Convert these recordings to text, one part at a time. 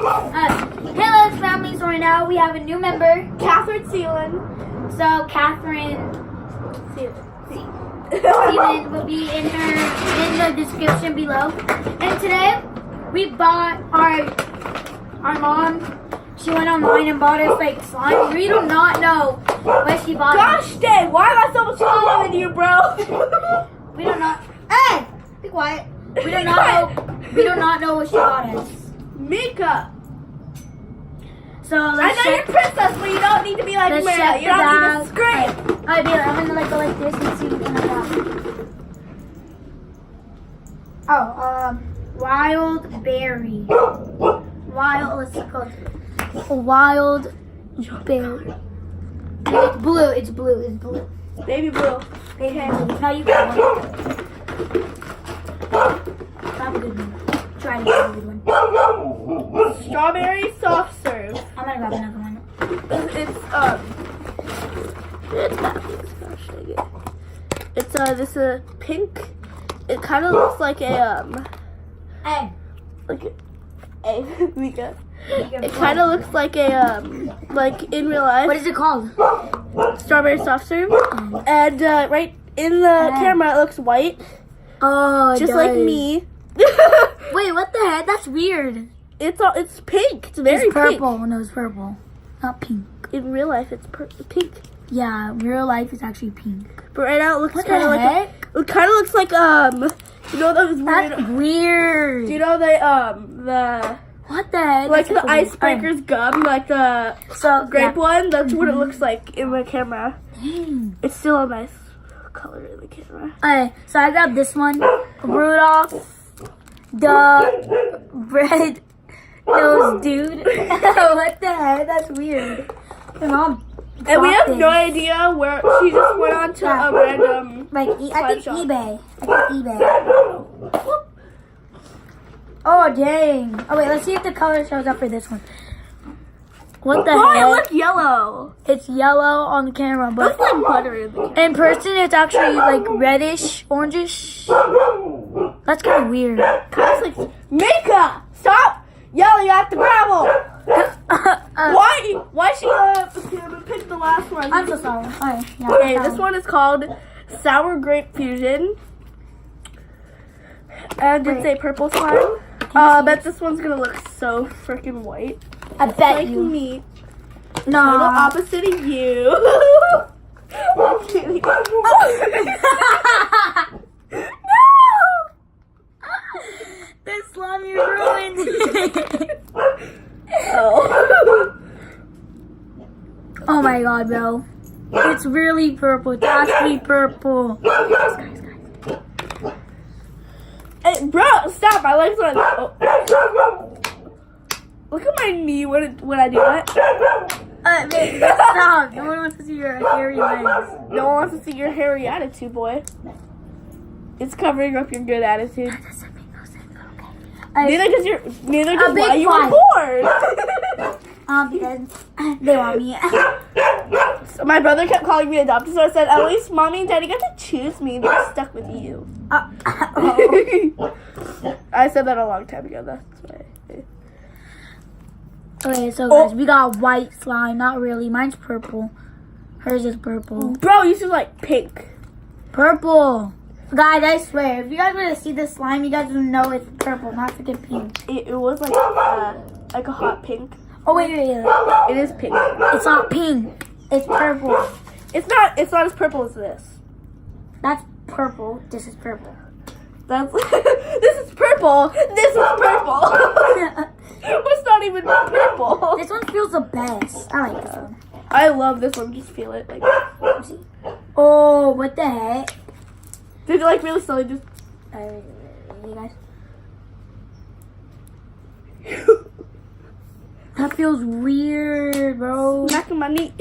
Hello, family. So right now we have a new member, Kathrine seilhan. So Kathrine seilhan will be in the description below. And today we bought our mom. She went online and bought us like slime. We do not know what she bought. Gosh dang, why am I so much smaller than you, bro? We do not. Hey, be quiet. We do not know. We do not know what she bought us. Mika. So I let's know you're princess, but you don't need to be like let's me. check You don't need to scream. Alright, babe, I'm gonna like go like this and see what kind of got. Oh, wild berry. Let's go. Wild berry. It's blue. It's blue. Baby blue. Baby blue. Now you got one. Have a good one. Try to get a good one. Strawberry soft serve. I'm gonna grab another one. It's this pink. It kind of looks like a Hey. Hey, Mika. It kind of looks like a like in real life. What is it called? Strawberry soft serve. And right in the camera, it looks white, Oh, just like me. Wait, what the heck? That's weird. It's pink. It's very It's purple. pink. No, it's purple. Not pink. In real life, it's pink. Yeah, real life is actually pink. But right now, it looks What kind the of like heck? it kind of looks like you know those That's weird. weird. Do you know the What the heck? like That's the weird. icebreakers gum, like the So grape yeah. one? That's what it looks like in the camera. Dang. It's still a nice color in the camera. Okay, so I grabbed this one. Rudolph the red nose dude. What the heck? That's weird. My mom. And we bought have this. no idea where she just went on to a random. Like I think shop. eBay. Oh dang! Oh wait, let's see if the color shows up for this one. What the Oh, it heck? looks yellow. It's yellow on the camera, but Looks like butter in the camera. in person it's actually like reddish, orangish. That's kind of weird. It's like, Mika, stop yelling at the gravel. Why she picked the last one? I'm so sorry. Okay, yeah, Okay, this one is called Sour Grape Fusion. And it's a purple slime. I bet this one's gonna look so freaking white. I bet Like you. me. No. Total opposite of you. I'm kidding. This slime you ruined. Oh. Oh my god, bro. It's really purple. It's actually purple. Guys. Hey, bro, stop! My legs are. Oh. Look at my knee when I do that. Babe, stop. No one wants to see your hairy legs. No one wants to see your hairy attitude, boy. It's covering up your good attitude. That doesn't make no sense. Neither does big why you were born. Because they want me. So my brother kept calling me adopted, so I said, at least mommy and daddy got to choose me. They're stuck with you. I said that a long time ago. That's why. Okay, so guys, we got white slime. Not really. Mine's purple. Hers is purple. Bro, you should like pink. Purple. Guys, I swear, if you guys were to see this slime, you guys would know it's purple, not freaking pink. It was like a hot pink. Oh, wait. It is pink. It's not pink. It's purple. It's not as purple as this. That's purple. This is purple. That's this is purple. This is purple. It's not even purple. This one feels the best. I like this one. I love this one. Just feel it. Like, Oh, what the heck? did it like really slowly just? You guys. That feels weird, bro. Smacking my knee.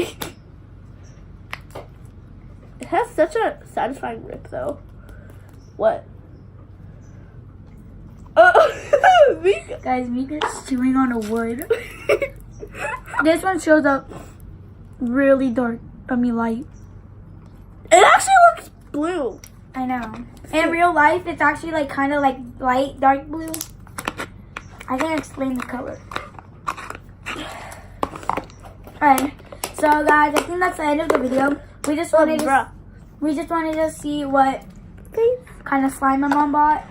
It has such a satisfying rip, though. What? Mika. Guys, Mika's chewing on a wood. This one shows up really dark. Light. It actually looks blue. I know. In real life, it's actually like kind of like light, dark blue. I can't explain the color. Alright, so guys, I think that's the end of the video. We just wanted bruh. to see what kind of slime my mom bought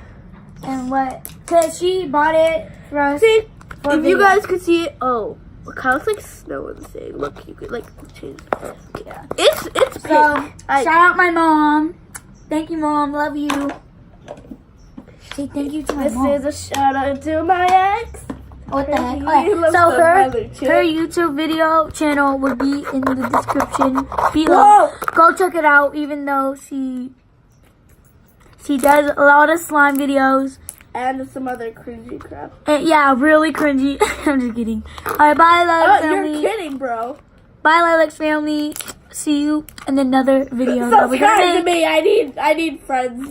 and cause she bought it for us. See, for if video. you guys could see it, it kind of looks like snow in the thing. Look, you could like change. Yeah. It's So pink. shout out my mom. Thank you, Mom. Love you. Say thank you to my This mom. is a shout out to my ex. What the heck? He Okay, loves so the her brother, too. YouTube video channel will be in the description below. Whoa. Go check it out. Even though she does a lot of slime videos. And some other cringy crap. And yeah, really cringy. I'm just kidding. Alright, bye, Lilac family. You're kidding, bro. Bye, Lilac family. See you in another video. that we're gonna Subscribe to make. me. I need friends.